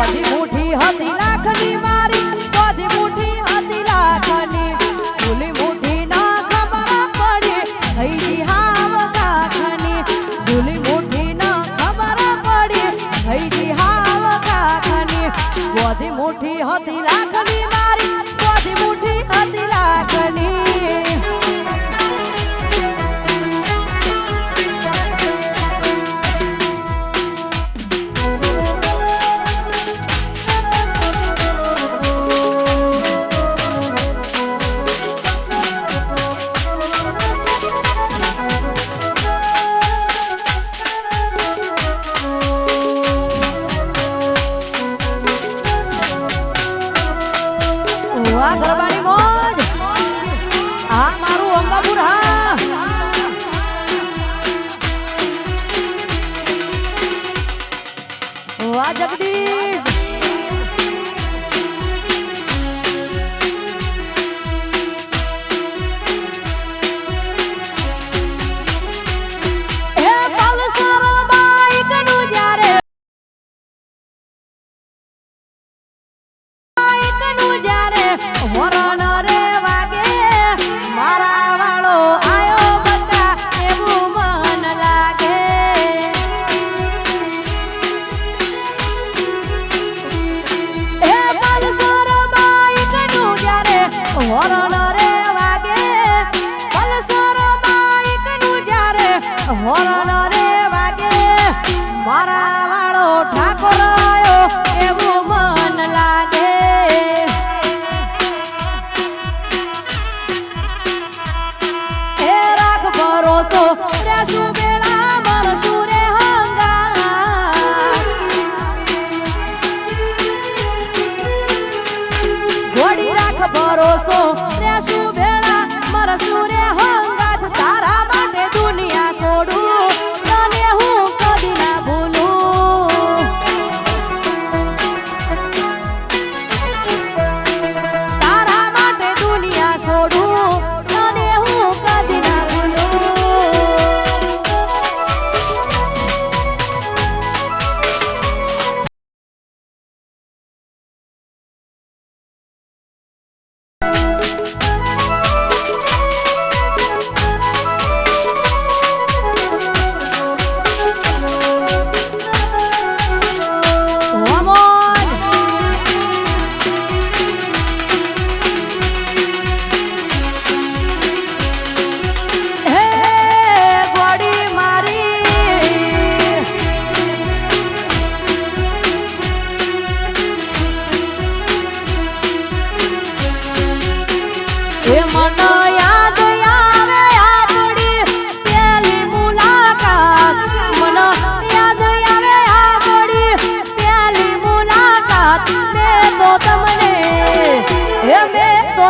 બધી મુઠ્ઠી હતી લાખની મારી બધી મુઠ્ઠી હતી લાખની ભૂલી મુઠ્ઠી ના ખબર પડી થઈ ગઈ હાવ કાખની ભૂલી મુઠ્ઠી ના ખબર પડી થઈ ગઈ હાવ કાખની બધી મુઠ્ઠી હતી લાખની મારી બધી મુઠ્ઠી હતી લાખની ગરબાની મોજ આ મારું અંબાપુર હા વાહ જગદીશ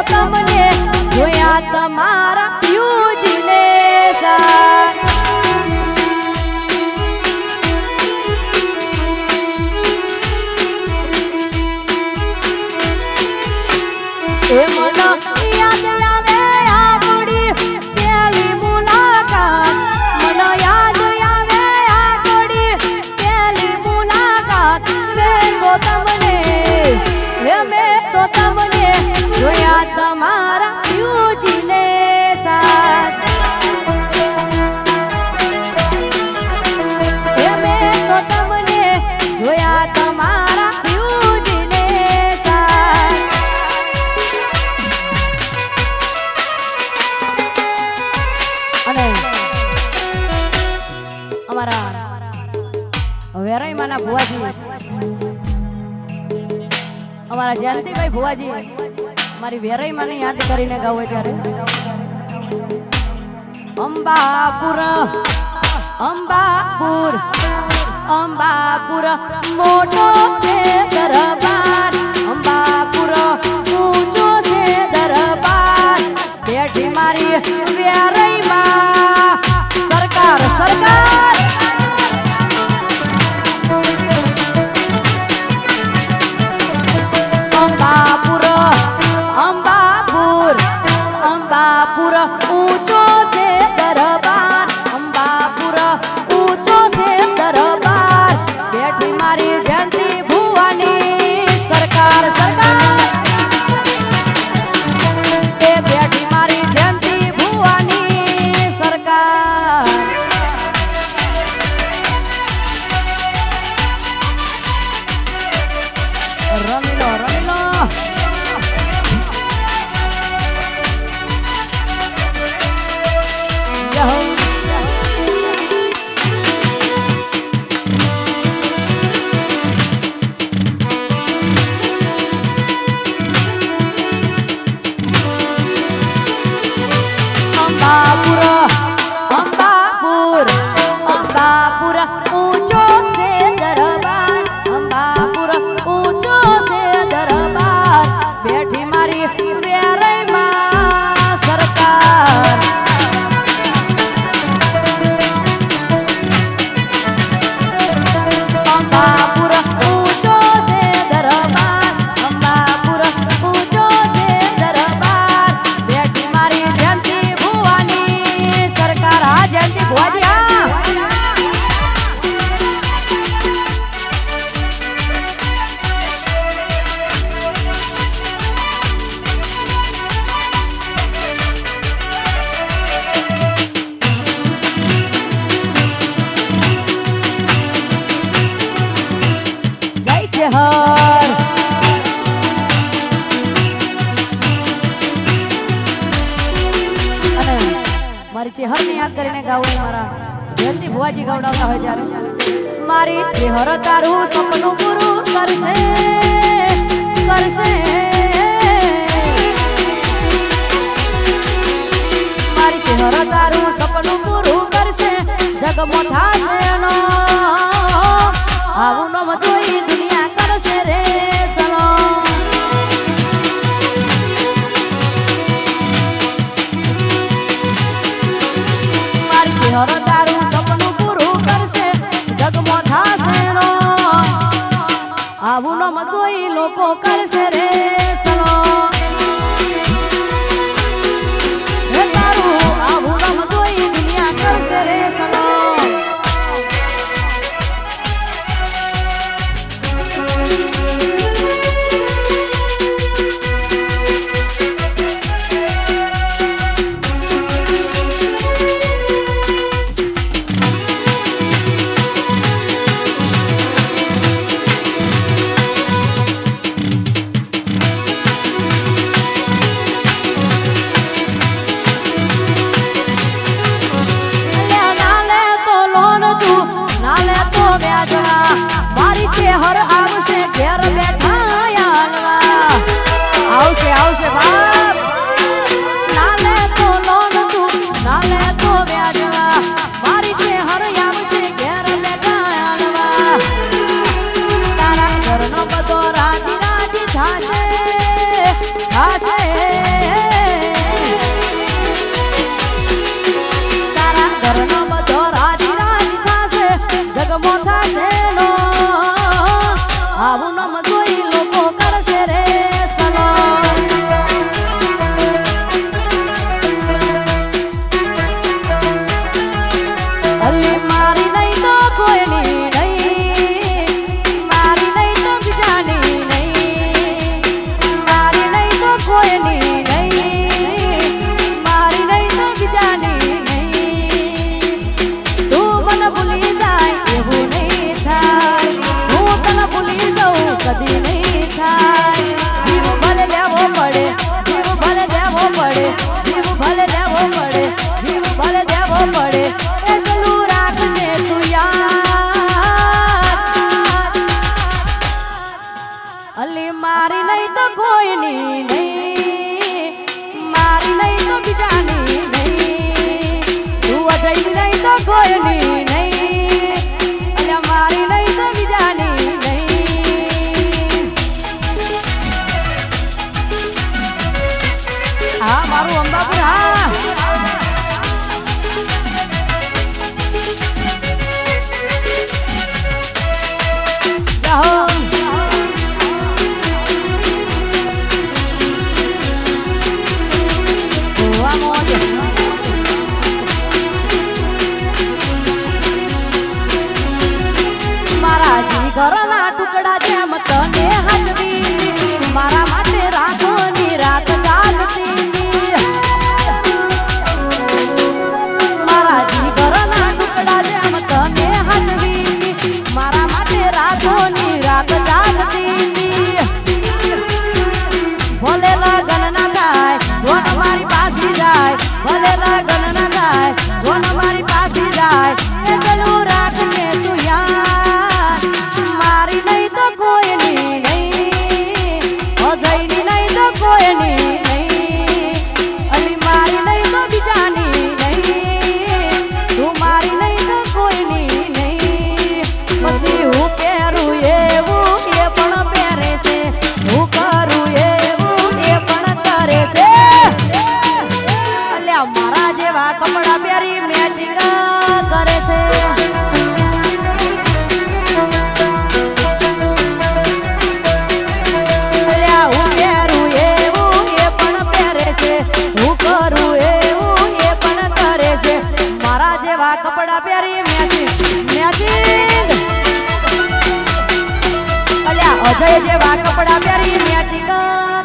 તમને જોયા તમારા યુજને એ મને યાદ આવે આપણી પહેલી મુલાકાત મને યાદ આવે આપણી પહેલી મુલાકાત મેં તો તમને જોયા તમારા યુજીને સાથ મેં તો તમને જોયા તમારા યુજીને સાથ અને અમારા વેરાઈમાના ભુવાજી અમારા જયંતિભાઈ ભુવાજી મારી વેરાઈ માને યાદ કરીને ગાવે ત્યારે અંબાપુર અંબાપુર અંબાપુર મોટો છે દરબાર અંબાપુર ઊંચો છે દરબાર બેઠી મારી વેરાઈ માં સરકાર સરકાર અંબાપુર અંબાપુર અંબાપુર ઊંચો છે દરબાર અંબાપુર ઊંચો છે દરબાર બેઠી મારી જયંતી ભુવા ચેહર અને મારી ચેહરને યાદ કરીને ગાવું મારા જયંતિ ભુવાજી ગવડાવતા હોય જ્યારે મારી ચેહર તારું સપનું પૂરું કરશે કરશે મારી ચેહર તારું સપનું પૂરું કરશે જગમાં થાશે નો આવું નમ જોઈ દુનિયા કરશે રે સનો મારી ચેહર તારું સપનું પૂરું કરશે જગમાં થાશે નો આવું નમ જોઈ લોકો કરશે રે સનો હે તારું આવું નમ જોઈ દુનિયા કરશે રે સનો મારી ચેહર આવશે ઘેર બેઠા આલવા આવશે આવશે બાપ નાલે તો લોન તું નાલે તો વ્યાજવા મારી ચેહર આવશે ઘેર બેઠા આલવા તારા ઘરનો બધો રાજી રાજી થાશે થાશે તારા ઘરનો બધો રાજી રાજી થાશે જગમો થાશે નો આવું નમ જોઈ લોકો કરશે રે સનો અલી મારી નહીં તો કોઈની નહીં મારી નહીં તો બીજાની નહીં મારી નહીં તો કોઈની નહીં મારી નહીં તો બીજાની નહીં તું મને ભૂલી જાય એવું નહીં થાય હું તને ભૂલી જાઉં કદી નહીં થાય જીવ ભલે લેવો પડે જીવ ભલે દેવો પડે જીવ ભલે દેવો પડે જીવ ભલે દેવો પડે એટલું રાખજે તું યાદ અલી મારી નહીં તો કોઈની નહીં મારી નહીં તો બીજાની નહીં તું અજયની નહીં તો કોઈની નહીં અલ્યા મારી નહીં તો બીજાની નહીં હા મારું અંબાપુર હા જાહો ગોવા મોજ મારા જીગરના ટુકડા જેમ તને હજવી મારા માટે રાતોની રાત જાગતી મારા જીગરના ટુકડા જેમ તને હજવી મારા માટે રાતોની રાત જાગતી ભલે લગન ના થાય ધોન મારી પાસી જાય ભલે લગન ના થાય ધોન મારી પાસી જાય એટલું રાખજે તું યાર મારી નહીં તો કોઈની નહીં અજયની નહીં તો કોઈની નહીં અલી મારી નહીં તો બીજાની નહીં તું મારી નહીં તો કોઈની નહીં પછી હું પહેરું એવું એ પણ પહેરે છે હું કરું એવું એ પણ કરે છે અલ્યા મારા જેવા કપડા પહેરી મેચિંગ કરે છે અલ્યા હું પહેરું એવું એ પણ પહેરે છે હું કરું એવું એ પણ કરે છે મારા જેવા કપડા પહેરી મેચિંગ મેચિંગ અલ્યા અજય જેવા કપડા પહેરી મેચિંગ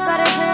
કરે છે